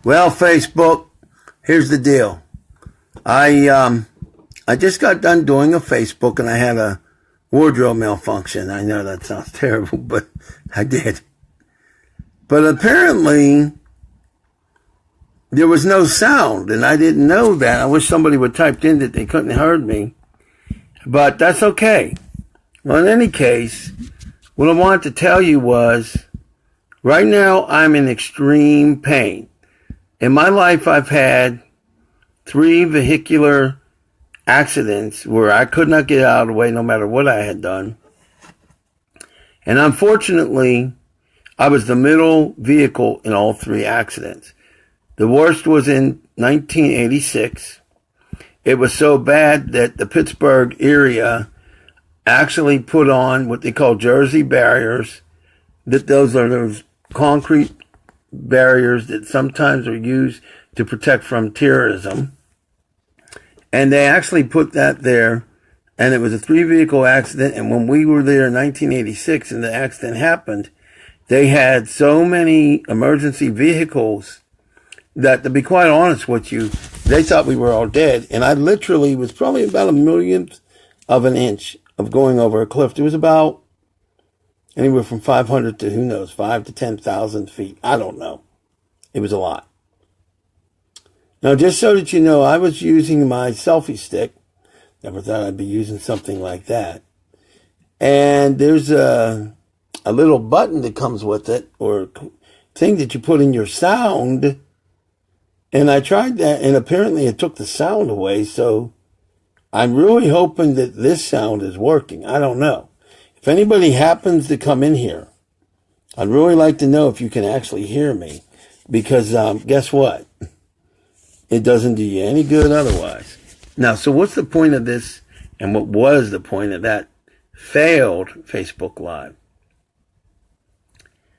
Well, Facebook, here's the deal. I just got done doing a Facebook and I had a wardrobe malfunction. I know that sounds terrible, but I did. But apparently there was no sound and I didn't know that. I wish somebody would typed in that they couldn't heard me, but that's okay. Well, in any case, what I wanted to tell you was right now I'm in extreme pain. In my life, I've had 3 vehicular accidents where I could not get out of the way no matter what I had done. And unfortunately, I was the middle vehicle in all 3 accidents. The worst was in 1986. It was so bad that the Pittsburgh area actually put on what they call Jersey barriers. That those are those concrete barriers that sometimes are used to protect from terrorism. And they actually put that there, and it was a 3-vehicle accident. And when we were there in 1986 and the accident happened, they had so many emergency vehicles that, to be quite honest with you, they thought we were all dead. And I literally was probably about a millionth of an inch of going over a cliff. It was about anywhere from 500 to, who knows, 5 to 10,000 feet. I don't know. It was a lot. Now, just so that you know, I was using my selfie stick. Never thought I'd be using something like that. And there's a little button that comes with it, or thing that you put in your sound. And I tried that, and apparently it took the sound away. So I'm really hoping that this sound is working. I don't know. If anybody happens to come in here, I'd really like to know if you can actually hear me. Because guess what? It doesn't do you any good otherwise. Now, so what's the point of this, and what was the point of that failed Facebook Live?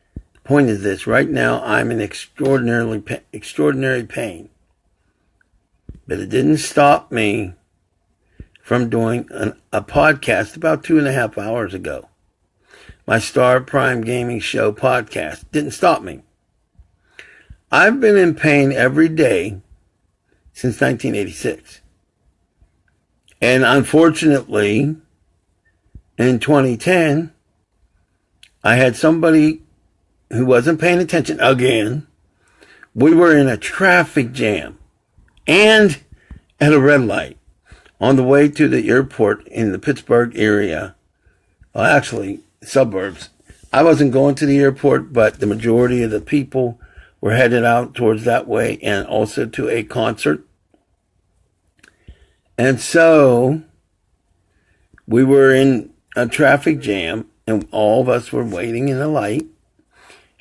The point is this. Right now, I'm in extraordinary pain. But it didn't stop me from doing a podcast about 2.5 hours ago. My Star Prime Gaming Show podcast didn't stop me. I've been in pain every day since 1986. And unfortunately, in 2010, I had somebody who wasn't paying attention again. We were in a traffic jam and at a red light on the way to the airport in the Pittsburgh area. Well, actually, suburbs. I wasn't going to the airport, but the majority of the people were headed out towards that way, and also to a concert. And so we were in a traffic jam, and all of us were waiting in the light.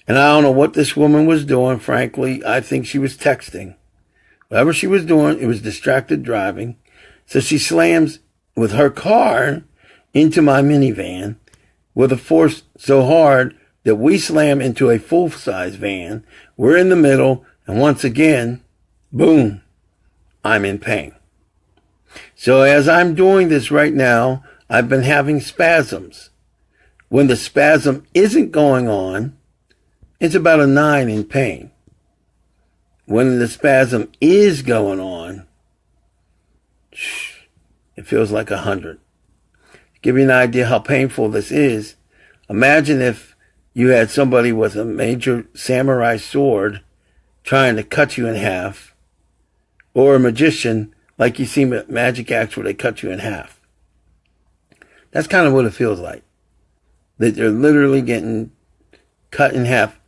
And I don't know what this woman was doing. Frankly, I think she was texting. Whatever she was doing, it was distracted driving. So she slams with her car into my minivan with a force so hard that we slam into a full-size van. We're in the middle, and once again, boom, I'm in pain. So as I'm doing this right now, I've been having spasms. When the spasm isn't going on, it's about a 9 in pain. When the spasm is going on, it feels like 100. To give you an idea how painful this is, imagine if you had somebody with a major samurai sword trying to cut you in half, or a magician like you see magic acts where they cut you in half. That's kind of what it feels like. That they're literally getting cut in half.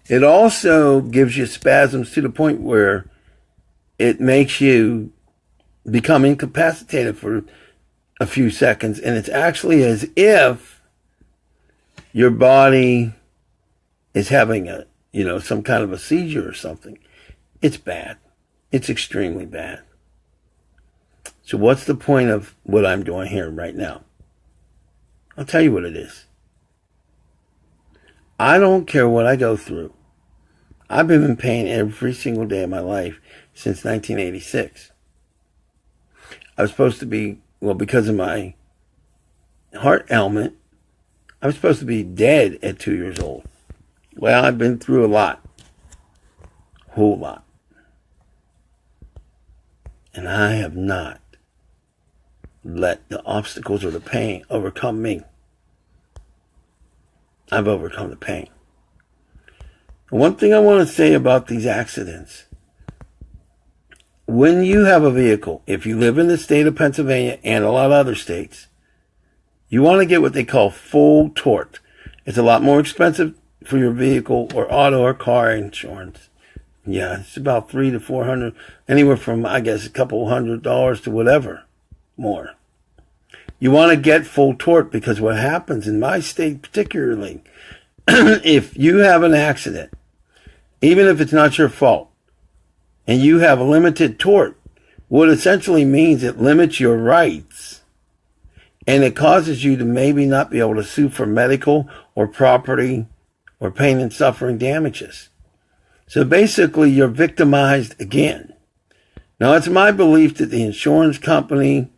It also gives you spasms to the point where it makes you become incapacitated for a few seconds. And it's actually as if your body is having some kind of a seizure or something. It's bad. It's extremely bad. So what's the point of what I'm doing here right now? I'll tell you what it is. I don't care what I go through. I've been in pain every single day of my life since 1986. I was supposed to be, because of my heart ailment, I was supposed to be dead at 2 years old. Well, I've been through a lot. Whole lot. And I have not let the obstacles or the pain overcome me. I've overcome the pain. One thing I want to say about these accidents. When you have a vehicle, if you live in the state of Pennsylvania and a lot of other states, you want to get what they call full tort. It's a lot more expensive for your vehicle or auto or car insurance. Yeah, it's about $300 to $400, anywhere from, I guess, a couple $100 to whatever more. You want to get full tort because what happens in my state particularly, if you have an accident, even if it's not your fault, and you have a limited tort, what essentially means it limits your rights. And it causes you to maybe not be able to sue for medical or property or pain and suffering damages. So basically, you're victimized again. Now, it's my belief that the insurance companies,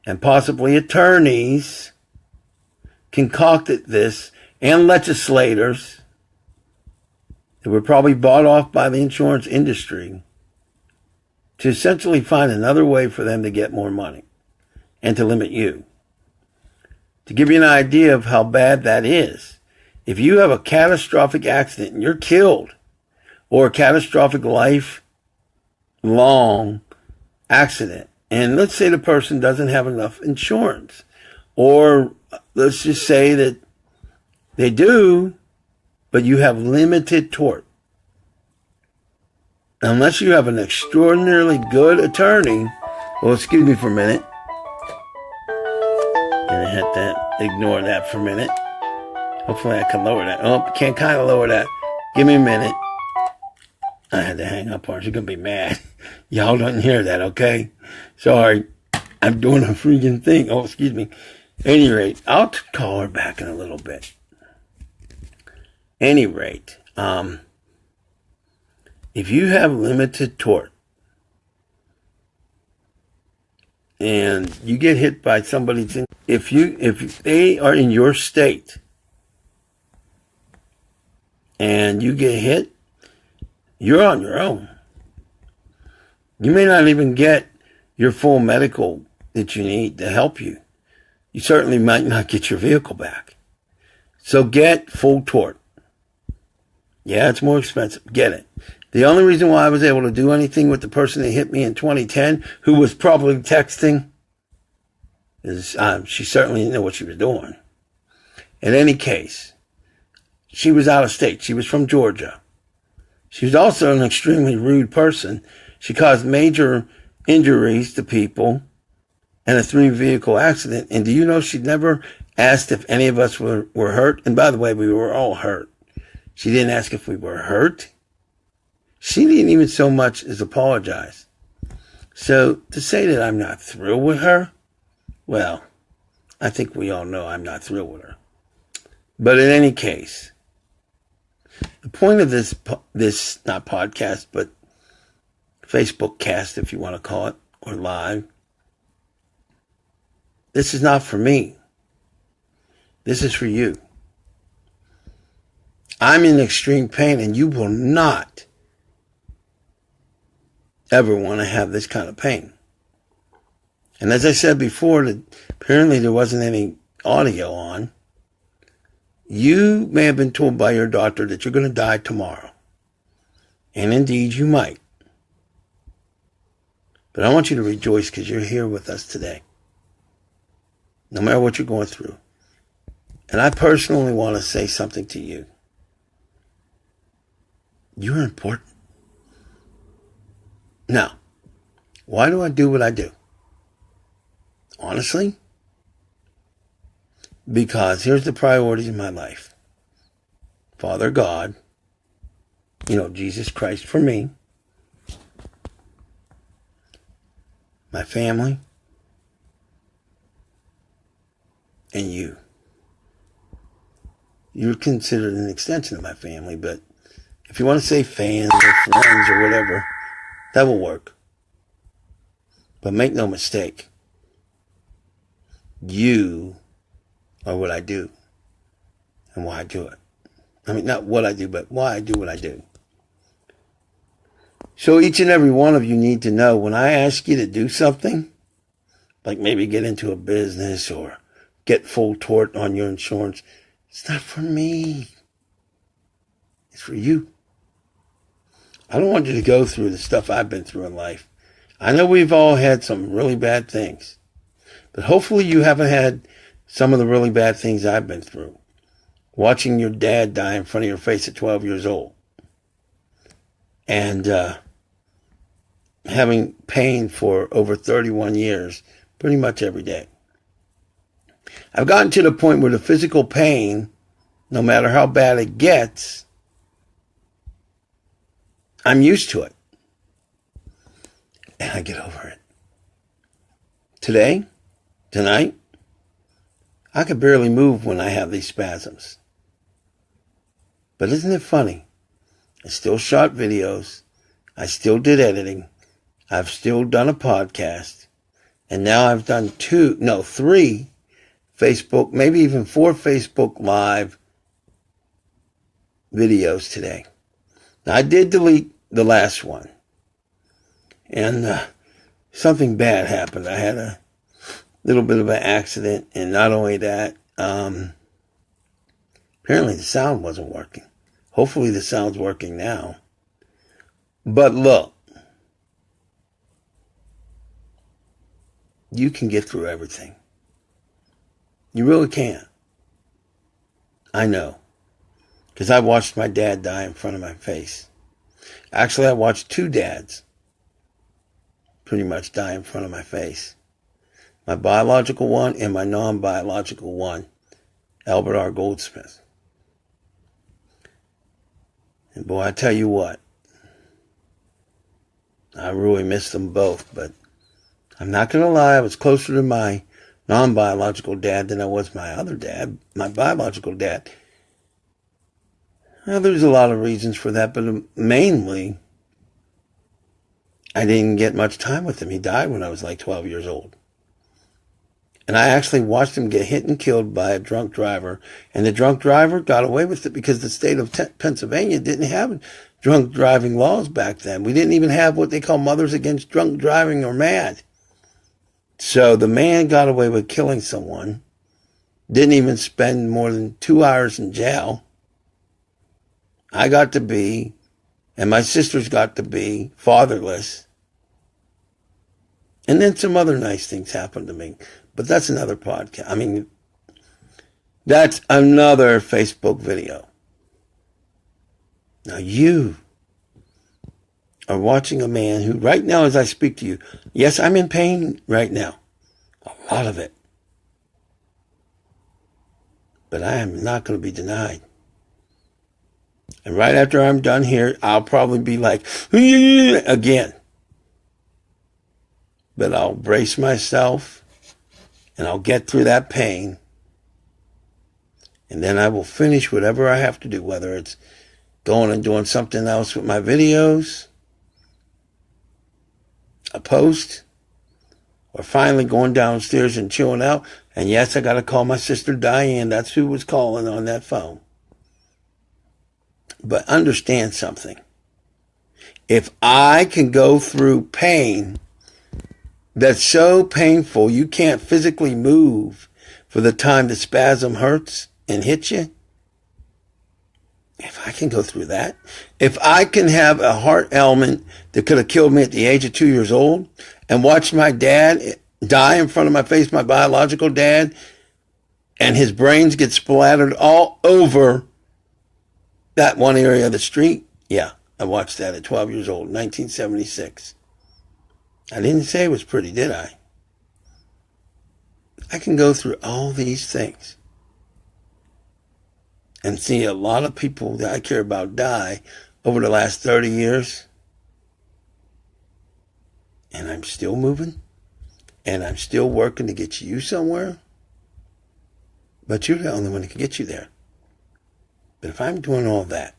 and possibly attorneys concocted this, and legislators that were probably bought off by the insurance industry to essentially find another way for them to get more money and to limit you. To give you an idea of how bad that is, if you have a catastrophic accident and you're killed, or a catastrophic lifelong accident, and let's say the person doesn't have enough insurance, or let's just say that they do, but you have limited tort. Unless you have an extraordinarily good attorney, well, excuse me for a minute. Gonna hit that, ignore that for a minute. Hopefully I can lower that. Oh, can't kind of lower that. Give me a minute. I had to hang up on her. She's gonna be mad. Y'all don't hear that, okay? Sorry. I'm doing a freaking thing. Oh, excuse me. At any rate, I'll call her back in a little bit. Any rate, if you have limited tort and you get hit by somebody, if they are in your state and you get hit, you're on your own. You may not even get your full medical that you need to help you. You certainly might not get your vehicle back. So get full tort. Yeah, it's more expensive. Get it. The only reason why I was able to do anything with the person that hit me in 2010, who was probably texting, is she certainly didn't know what she was doing. In any case, she was out of state. She was from Georgia. She was also an extremely rude person. She caused major injuries to people in a 3-vehicle accident. And do you know she never asked if any of us were hurt? And by the way, we were all hurt. She didn't ask if we were hurt. She didn't even so much as apologize. So to say that I'm not thrilled with her, well, I think we all know I'm not thrilled with her. But in any case, the point of this not podcast, but Facebook cast, if you want to call it, or live, this is not for me. This is for you. I'm in extreme pain, and you will not ever want to have this kind of pain. And as I said before, that apparently there wasn't any audio on. You may have been told by your doctor that you're going to die tomorrow. And indeed, you might. But I want you to rejoice because you're here with us today. No matter what you're going through. And I personally want to say something to you. You're important. Now, why do I do what I do? Honestly, because here's the priorities in my life. Father God, Jesus Christ for me, my family, and you. You're considered an extension of my family, but if you want to say fans or friends or whatever, that will work. But make no mistake, you are what I do and why I do it. I mean, not what I do, but why I do what I do. So each and every one of you need to know when I ask you to do something, like maybe get into a business or get full tort on your insurance, it's not for me. It's for you. I don't want you to go through the stuff I've been through in life. I know we've all had some really bad things, but hopefully you haven't had some of the really bad things I've been through. Watching your dad die in front of your face at 12 years old. And having pain for over 31 years, pretty much every day. I've gotten to the point where the physical pain, no matter how bad it gets, I'm used to it. And I get over it. Tonight, I could barely move when I have these spasms. But isn't it funny? I still shot videos. I still did editing. I've still done a podcast. And now I've done 3 Facebook, maybe even 4 Facebook Live videos today. Now, I did delete the last one. And something bad happened. I had a little bit of an accident. And not only that, apparently the sound wasn't working. Hopefully the sound's working now. But look, you can get through everything. You really can. I know. Because I watched my dad die in front of my face. Actually, I watched 2 dads pretty much die in front of my face. My biological one and my non-biological one, Albert R. Goldsmith. And boy, I tell you what, I really miss them both, but I'm not going to lie, I was closer to my non-biological dad than I was my other dad, my biological dad. Well, there's a lot of reasons for that, but mainly, I didn't get much time with him. He died when I was like 12 years old. And I actually watched him get hit and killed by a drunk driver. And the drunk driver got away with it because the state of Pennsylvania didn't have drunk driving laws back then. We didn't even have what they call mothers against drunk driving or mad. So the man got away with killing someone. Didn't even spend more than 2 hours in jail. I got to be, and my sisters got to be, fatherless. And then some other nice things happened to me. But that's another podcast. I mean, that's another Facebook video. Now you are watching a man who, right now as I speak to you, yes, I'm in pain right now. A lot of it. But I am not going to be denied. And right after I'm done here, I'll probably be like, again. But I'll brace myself. And I'll get through that pain. And then I will finish whatever I have to do, whether it's going and doing something else with my videos, a post, or finally going downstairs and chilling out. And yes, I got to call my sister Diane. That's who was calling on that phone. But understand something. If I can go through pain that's so painful you can't physically move for the time the spasm hurts and hits you, if I can go through that, if I can have a heart ailment that could have killed me at the age of 2 years old and watch my dad die in front of my face, my biological dad, and his brains get splattered all over that one area of the street, yeah, I watched that at 12 years old, 1976. I didn't say it was pretty, did I? I can go through all these things and see a lot of people that I care about die over the last 30 years. And I'm still moving. And I'm still working to get you somewhere. But you're the only one that can get you there. But if I'm doing all that,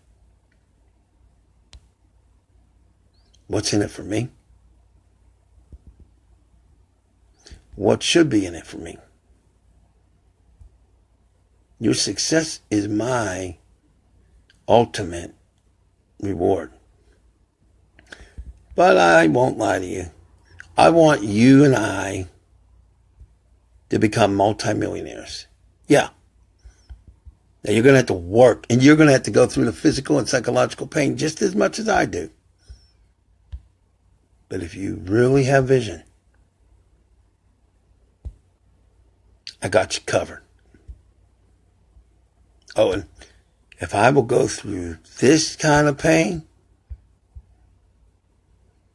what's in it for me? What should be in it for me? Your success is my ultimate reward. But I won't lie to you. I want you and I to become multimillionaires. Yeah. Now you're going to have to work, and you're going to have to go through the physical and psychological pain just as much as I do. But if you really have vision, I got you covered. Oh, and if I will go through this kind of pain,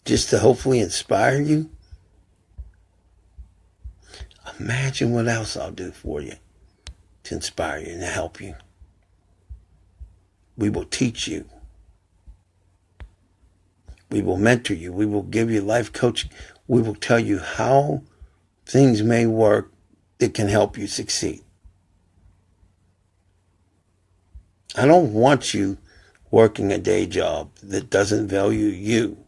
just to hopefully inspire you, imagine what else I'll do for you to inspire you and to help you. We will teach you. We will mentor you. We will give you life coaching. We will tell you how things may work that can help you succeed. I don't want you working a day job that doesn't value you.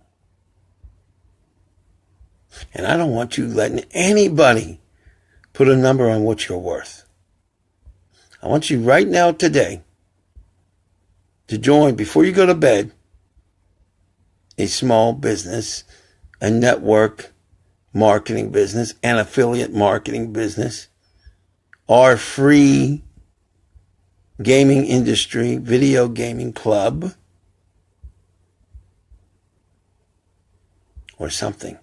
And I don't want you letting anybody put a number on what you're worth. I want you right now today to join, before you go to bed, a small business, a network marketing business, an affiliate marketing business, our free gaming industry, video gaming club, or something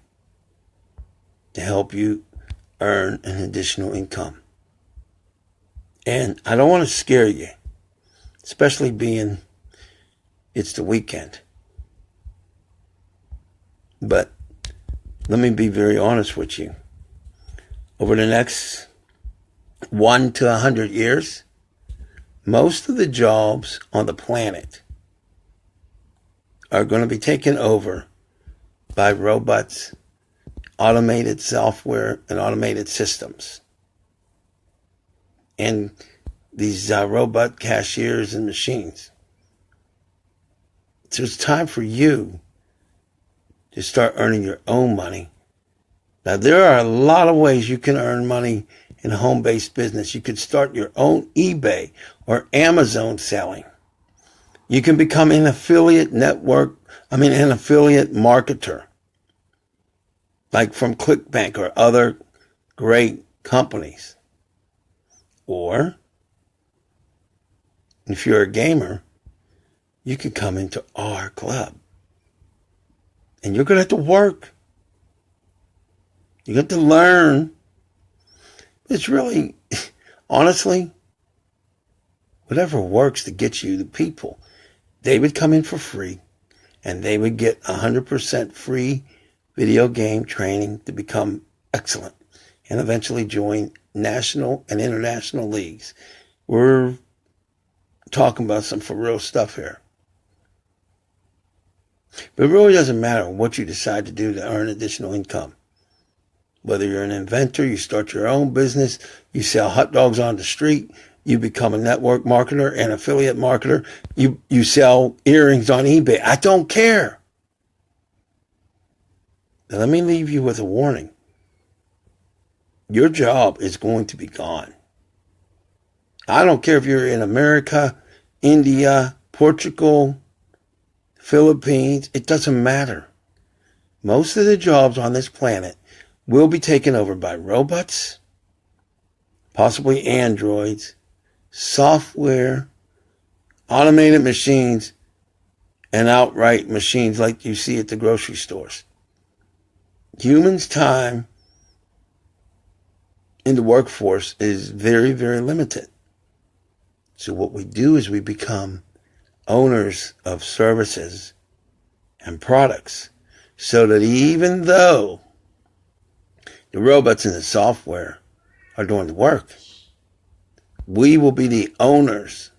to help you earn an additional income. And I don't want to scare you, especially being it's the weekend. But let me be very honest with you. Over the next 1 to 100 years, most of the jobs on the planet are going to be taken over by robots, automated software, and automated systems. And these robot cashiers and machines. So it's time for you to start earning your own money. Now, there are a lot of ways you can earn money in a home-based business. You could start your own eBay or Amazon selling. You can become an affiliate an affiliate marketer, like from ClickBank or other great companies. Or, if you're a gamer, you can come into our club. And you're going to have to work. You have to learn. It's really, honestly, whatever works to get you the people. They would come in for free, and they would get 100% free video game training to become excellent and eventually join national and international leagues. We're talking about some for real stuff here. But it really doesn't matter what you decide to do to earn additional income. Whether you're an inventor, you start your own business, you sell hot dogs on the street, you become a network marketer and affiliate marketer, you sell earrings on eBay. I don't care. Now let me leave you with a warning. Your job is going to be gone. I don't care if you're in America, India, Portugal, Philippines. It doesn't matter. Most of the jobs on this planet will be taken over by robots, possibly androids, software, automated machines, and outright machines like you see at the grocery stores. Humans' time in the workforce is very, very limited. So what we do is we become owners of services and products, so that even though the robots and the software are doing the work, we will be the owners.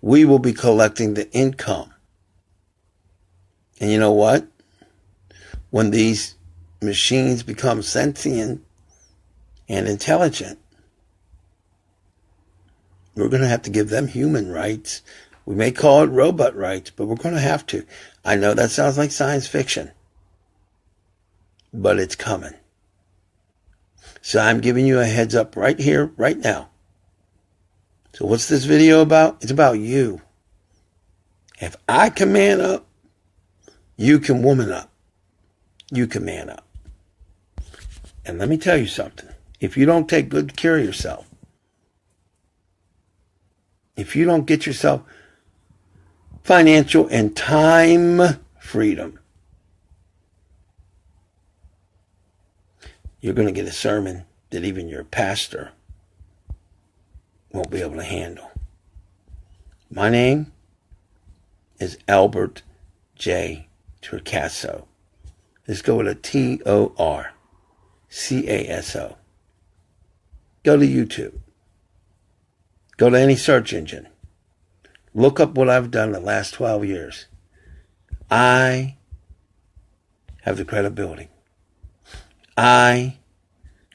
We will be collecting the income. And you know what? When these machines become sentient and intelligent, we're going to have to give them human rights. We may call it robot rights, but we're going to have to. I know that sounds like science fiction, but it's coming. So I'm giving you a heads up right here, right now. So what's this video about? It's about you. If I can man up, you can woman up. you can man up. And let me tell you something. If you don't take good care of yourself, if you don't get yourself financial and time freedom, you're going to get a sermon that even your pastor won't be able to handle. My name is Albert J. Torcaso. Let's go with a Torcaso. Go to YouTube. Go to any search engine. Look up what I've done the last 12 years. I have the credibility. I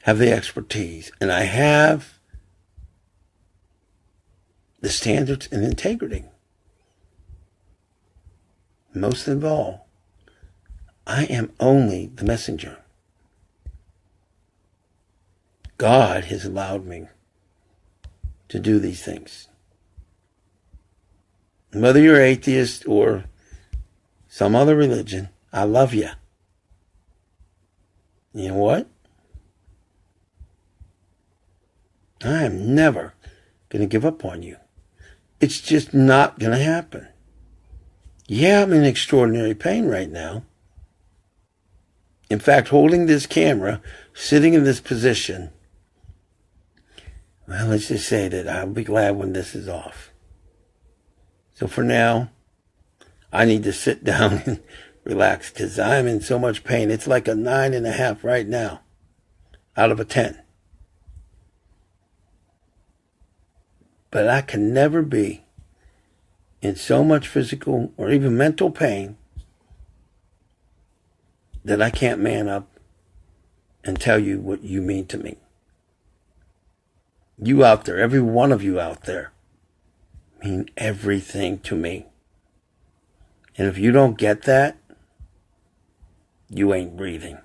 have the expertise. And I have the standards and integrity. Most of all, I am only the messenger. God has allowed me to do these things. Whether you're atheist or some other religion, I love you. You know what? I am never going to give up on you. It's just not going to happen. Yeah, I'm in extraordinary pain right now. In fact, holding this camera, sitting in this position, well, let's just say that I'll be glad when this is off. So for now, I need to sit down and relax because I'm in so much pain. It's like a 9.5 right now out of a 10. But I can never be in so much physical or even mental pain that I can't man up and tell you what you mean to me. You out there, every one of you out there, mean everything to me. And if you don't get that, you ain't breathing.